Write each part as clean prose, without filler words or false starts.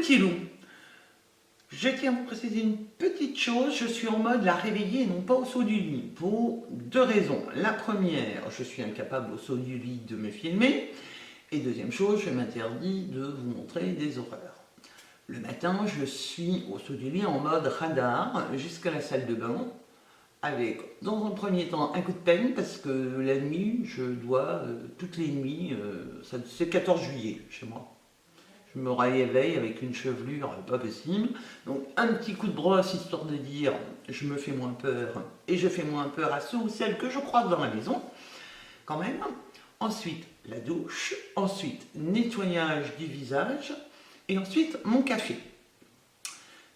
petit loup. Je tiens à vous préciser une petite chose, je suis en mode la réveiller et non pas au saut du lit, pour deux raisons. La première, je suis incapable au saut du lit de me filmer, et deuxième chose, je m'interdis de vous montrer des horreurs. Le matin, je suis au saut du lit en mode radar jusqu'à la salle de bain, avec dans un premier temps un coup de peine, parce que la nuit, je dois, toutes les nuits, c'est 14 juillet chez moi. Je me réveille avec une chevelure pas possible. Donc un petit coup de brosse histoire de dire je me fais moins peur et je fais moins peur à ceux ou celles que je croise dans la maison quand même. Ensuite la douche, ensuite nettoyage du visage et ensuite mon café.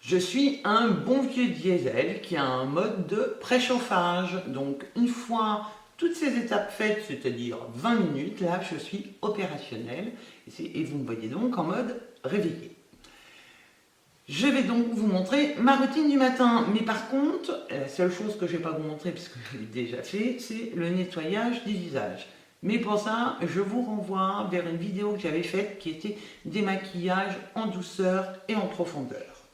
Je suis un bon vieux diesel qui a un mode de préchauffage. Donc une fois toutes ces étapes faites, c'est-à-dire 20 minutes, là je suis opérationnel et vous me voyez donc en mode réveillé. Je vais donc vous montrer ma routine du matin, mais par contre, la seule chose que je ne vais pas vous montrer, puisque je l'ai déjà fait, c'est le nettoyage du visage. Mais pour ça, je vous renvoie vers une vidéo que j'avais faite qui était démaquillage en douceur et en profondeur.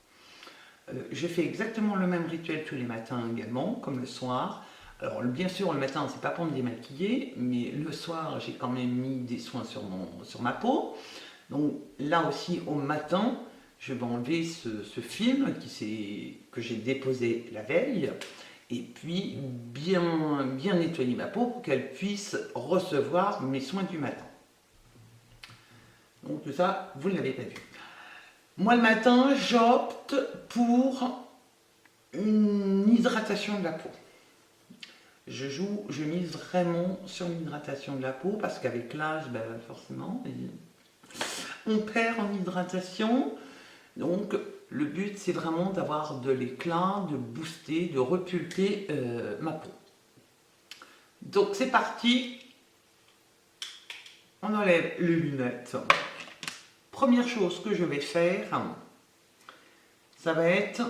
Je fais exactement le même rituel tous les matins également, comme le soir. Alors bien sûr le matin c'est pas pour me démaquiller, mais le soir j'ai quand même mis des soins sur ma peau. Donc là aussi au matin je vais enlever ce film que j'ai déposé la veille et puis bien nettoyer ma peau pour qu'elle puisse recevoir mes soins du matin. Donc tout ça vous ne l'avez pas vu. Moi le matin j'opte pour une hydratation de la peau. Je mise vraiment sur l'hydratation de la peau parce qu'avec l'âge, ben forcément, on perd en hydratation. Donc le but c'est vraiment d'avoir de l'éclat, de booster, de repulper ma peau. Donc c'est parti, on enlève les lunettes. Première chose que je vais faire, ça va être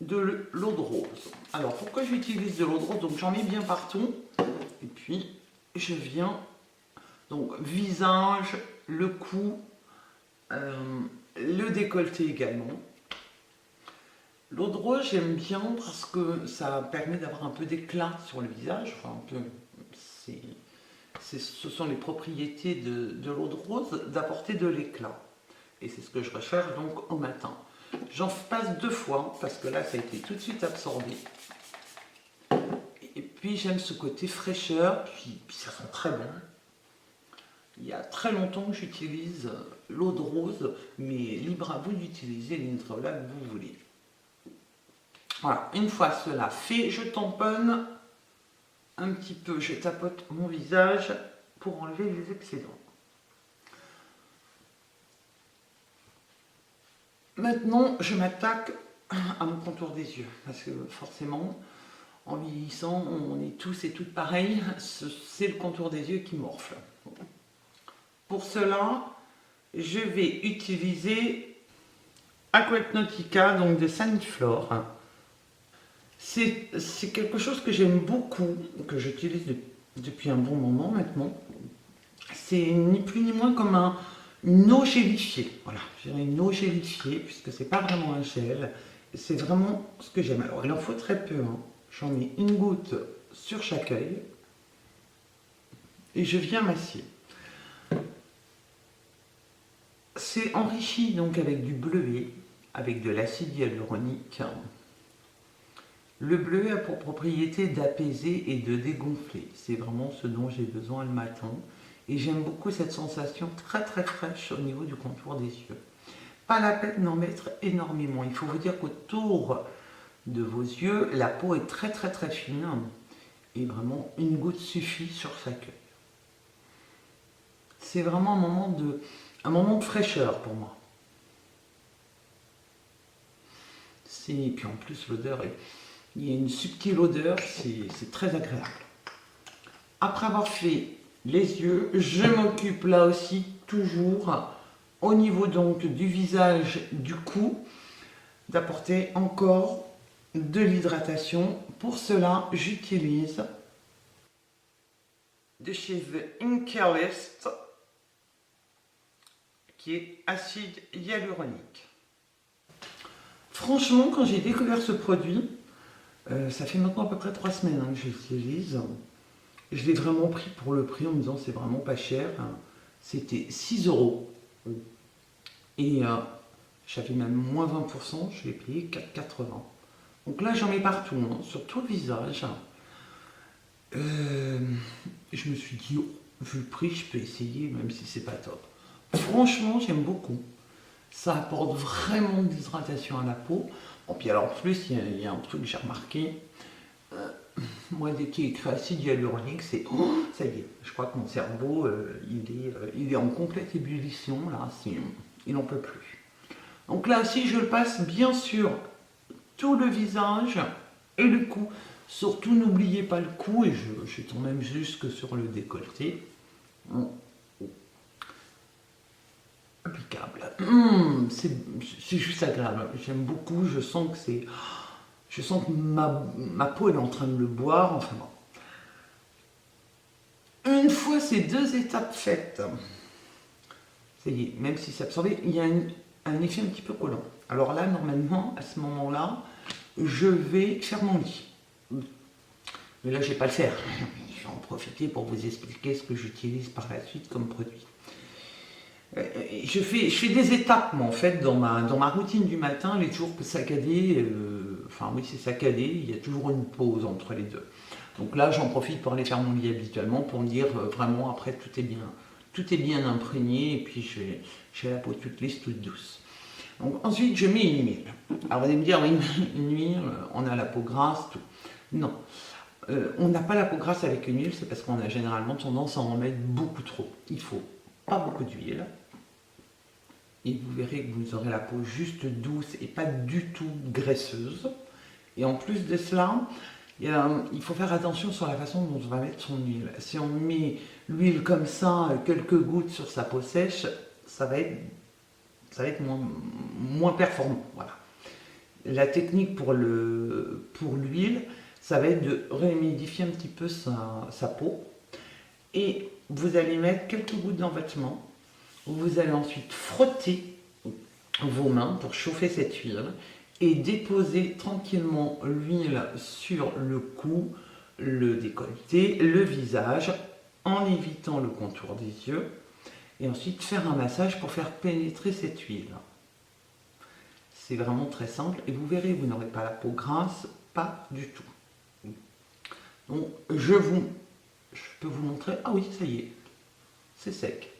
de l'eau de rose. Alors pourquoi j'utilise de l'eau de rose? Donc j'en mets bien partout et puis je viens donc visage, le cou, le décolleté également. L'eau de rose j'aime bien parce que ça permet d'avoir un peu d'éclat sur le visage, enfin un peu, ce sont les propriétés de l'eau de rose, d'apporter de l'éclat et c'est ce que je recherche donc au matin. J'en passe 2 fois parce que là ça a été tout de suite absorbé. Et puis j'aime ce côté fraîcheur, puis ça sent très bon. Il y a très longtemps que j'utilise l'eau de rose, mais libre à vous d'utiliser l'hydrolat que vous voulez. Voilà, une fois cela fait, je tamponne un petit peu, je tapote mon visage pour enlever les excédents. Maintenant, je m'attaque à mon contour des yeux, parce que forcément, en vieillissant, on est tous et toutes pareils, c'est le contour des yeux qui morfle. Pour cela, je vais utiliser Aqua Nautica, donc de Saniflore. C'est quelque chose que j'aime beaucoup, que j'utilise depuis un bon moment maintenant. C'est ni plus ni moins comme une eau gélifiée, voilà, je dirais une eau gélifiée, puisque c'est pas vraiment un gel, c'est vraiment ce que j'aime. Alors il en faut très peu, hein. J'en mets une goutte sur chaque œil, et je viens massier. C'est enrichi donc avec du bleuet, avec de l'acide hyaluronique. Le bleuet a pour propriété d'apaiser et de dégonfler, c'est vraiment ce dont j'ai besoin le matin. Et j'aime beaucoup cette sensation très très fraîche au niveau du contour des yeux. Pas la peine d'en mettre énormément. Il faut vous dire qu'autour de vos yeux, la peau est très très très fine. Et vraiment, une goutte suffit sur chaque œil. C'est vraiment un moment de fraîcheur pour moi. Et puis en plus, l'odeur, il y a une subtile odeur, c'est très agréable. Après avoir fait les yeux, je m'occupe là aussi toujours au niveau donc du visage, du cou, d'apporter encore de l'hydratation. Pour cela, j'utilise de chez The Inkerlist, qui qui est acide hyaluronique. Franchement, quand j'ai découvert ce produit, ça fait maintenant à peu près 3 semaines que je l'utilise. Je l'ai vraiment pris pour le prix en me disant c'est vraiment pas cher. C'était 6 euros. Et j'avais même moins 20%, je l'ai payé 4,80. Donc là, j'en mets partout, hein, sur tout le visage. Je me suis dit, oh, vu le prix, je peux essayer, même si c'est pas top. Franchement, j'aime beaucoup. Ça apporte vraiment de l'hydratation à la peau. Bon, puis alors en plus, il y a un truc que j'ai remarqué. Moi, dès qu'il est écrit acide hyaluronique, c'est oh, ça y est. Je crois que mon cerveau, il est en complète ébullition là. Il n'en peut plus. Donc là, si je le passe bien sûr tout le visage et le cou. Surtout, n'oubliez pas le cou et je tends même jusque sur le décolleté. Applicable. C'est juste agréable. J'aime beaucoup. Je sens que ma peau elle est en train de le boire. Enfin bon. Une fois ces 2 étapes faites, ça y est, même si c'est absorbé, il y a un effet un petit peu collant. Alors là, normalement, à ce moment-là, je vais faire mon lit. Mais là, je ne vais pas le faire. Je vais en profiter pour vous expliquer ce que j'utilise par la suite comme produit. Je fais des étapes, moi, en fait, dans ma routine du matin. Elle est toujours saccadée. Enfin, oui, c'est saccadé. Il y a toujours une pause entre les deux. Donc là, j'en profite pour aller faire mon lit habituellement, pour me dire, vraiment, après, tout est bien imprégné. Et puis, j'ai la peau toute lisse, toute douce. Donc, ensuite, je mets une huile. Alors, vous allez me dire, oui, une huile, on a la peau grasse, tout. Non. On n'a pas la peau grasse avec une huile, c'est parce qu'on a généralement tendance à en mettre beaucoup trop. Il faut pas beaucoup d'huile. Et vous verrez que vous aurez la peau juste douce et pas du tout graisseuse. Et en plus de cela, il faut faire attention sur la façon dont on va mettre son huile. Si on met l'huile comme ça, quelques gouttes sur sa peau sèche, ça va être moins performant. Voilà. La technique pour l'huile, ça va être de réhumidifier un petit peu sa peau. Et vous allez mettre quelques gouttes dans votre main. Vous allez ensuite frotter vos mains pour chauffer cette huile et déposer tranquillement l'huile sur le cou, le décolleté, le visage, en évitant le contour des yeux. Et ensuite faire un massage pour faire pénétrer cette huile. C'est vraiment très simple et vous verrez, vous n'aurez pas la peau grasse, pas du tout. Donc je peux vous montrer. Ah oui, ça y est, c'est sec.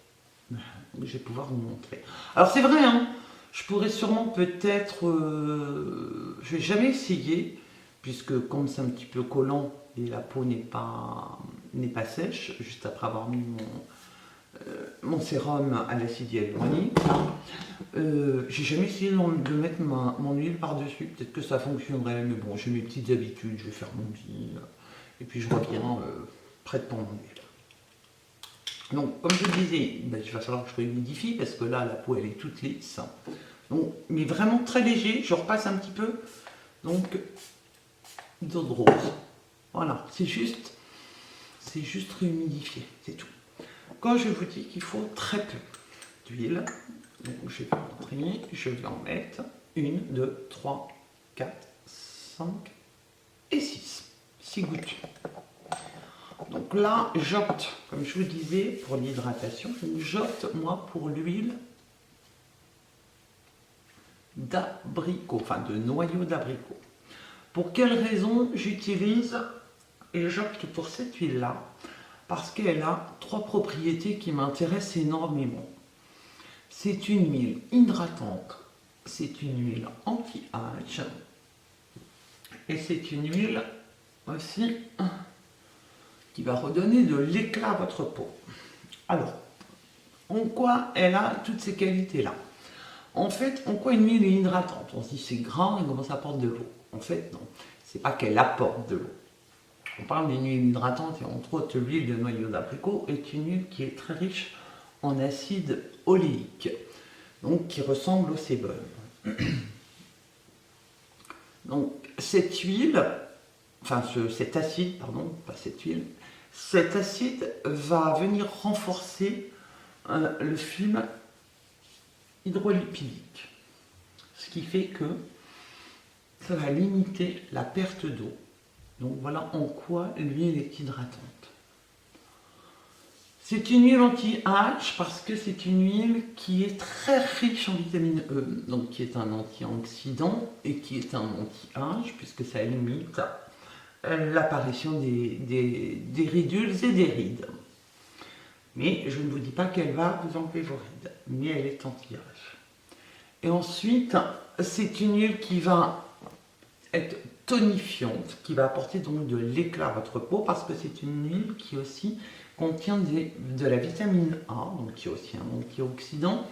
Je vais pouvoir vous montrer. Alors c'est vrai, hein, je pourrais sûrement peut-être, je vais jamais essayer, puisque comme c'est un petit peu collant et la peau n'est pas sèche, juste après avoir mis mon sérum à l'acide hyaluronique. J'ai jamais essayé de mettre mon huile par-dessus, peut-être que ça fonctionnerait, mais bon, j'ai mes petites habitudes, je vais faire mon lit, et puis je reviens prête pour mon huile. Donc, comme je le disais, ben, il va falloir que je réhumidifie, parce que là, la peau, elle est toute lisse. Donc, mais vraiment très léger, je repasse un petit peu, donc, d'eau de rose. Voilà, c'est juste réhumidifier, c'est tout. Quand je vous dis qu'il faut très peu d'huile, donc je vais montrer, je vais en mettre 1, 2, 3, 4, 5 et 6. 6 gouttes. Donc là, j'opte, comme je vous disais, pour l'hydratation, j'opte moi pour l'huile d'abricot, enfin de noyau d'abricot. Pour quelle raison j'utilise et j'opte pour cette huile-là? Parce qu'elle a 3 propriétés qui m'intéressent énormément. C'est une huile hydratante, c'est une huile anti-âge et c'est une huile aussi qui va redonner de l'éclat à votre peau. Alors, en quoi elle a toutes ces qualités-là? En fait, en quoi une huile est hydratante? On se dit c'est gras et comment ça apporte de l'eau? En fait, non, c'est pas qu'elle apporte de l'eau. On parle d'une huile hydratante et entre autres l'huile de noyau d'abricot est une huile qui est très riche en acide oléique, donc qui ressemble au sébum. Donc cette huile, enfin cet acide, pardon, pas cette huile, cet acide va venir renforcer le film hydrolipidique. Ce qui fait que ça va limiter la perte d'eau. Donc voilà en quoi l'huile est hydratante. C'est une huile anti-âge parce que c'est une huile qui est très riche en vitamine E, donc qui est un antioxydant et qui est un anti-âge puisque ça limite l'apparition des ridules et des rides. Mais je ne vous dis pas qu'elle va vous enlever vos rides, mais elle est anti-âge. Et ensuite, c'est une huile qui va être tonifiante, qui va apporter donc de l'éclat à votre peau parce que c'est une huile qui aussi contient de la vitamine A, donc qui est aussi un antioxydant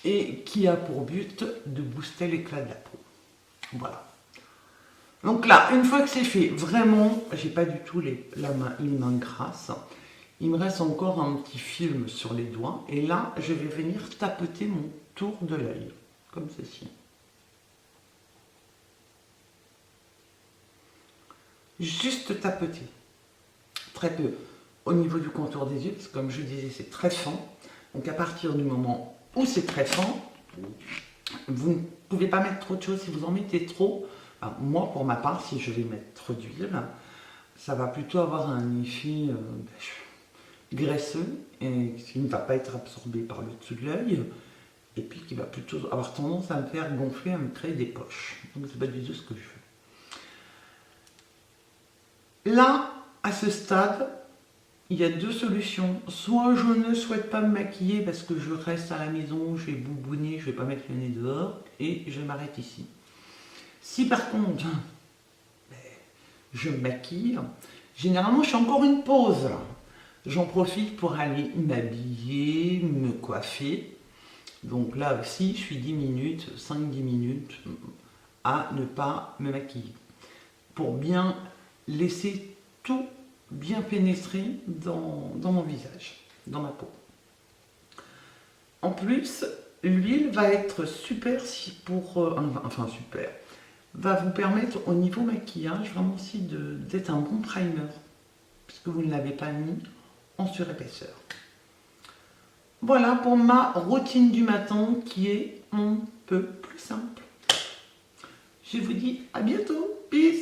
et qui a pour but de booster l'éclat de la peau. Voilà. Donc là, une fois que c'est fait, vraiment, j'ai pas du tout les mains grasses. Il me reste encore un petit film sur les doigts et là, je vais venir tapoter mon tour de l'œil, comme ceci. Juste tapoter, très peu, au niveau du contour des yeux, parce que comme je disais, c'est très fin. Donc à partir du moment où c'est très fin, vous ne pouvez pas mettre trop de choses. Si vous en mettez trop, moi pour ma part, si je vais mettre trop d'huile, ça va plutôt avoir un effet graisseux et qui ne va pas être absorbé par le dessus de l'œil et puis qui va plutôt avoir tendance à me faire gonfler, à me créer des poches. Donc c'est pas du tout ce que je veux. Là, à ce stade, il y a deux solutions. Soit je ne souhaite pas me maquiller parce que je reste à la maison, je vais boubouner, je ne vais pas mettre le nez dehors et je m'arrête ici. Si par contre, je me maquille, généralement je fais encore une pause. J'en profite pour aller m'habiller, me coiffer. Donc là aussi, je suis 10 minutes, 5-10 minutes à ne pas me maquiller. Pour bien laisser tout bien pénétrer dans mon visage, dans ma peau. En plus, l'huile va être super super, va vous permettre au niveau maquillage vraiment aussi d'être un bon primer, puisque vous ne l'avez pas mis en surépaisseur. Voilà pour ma routine du matin qui est un peu plus simple. Je vous dis à bientôt, peace!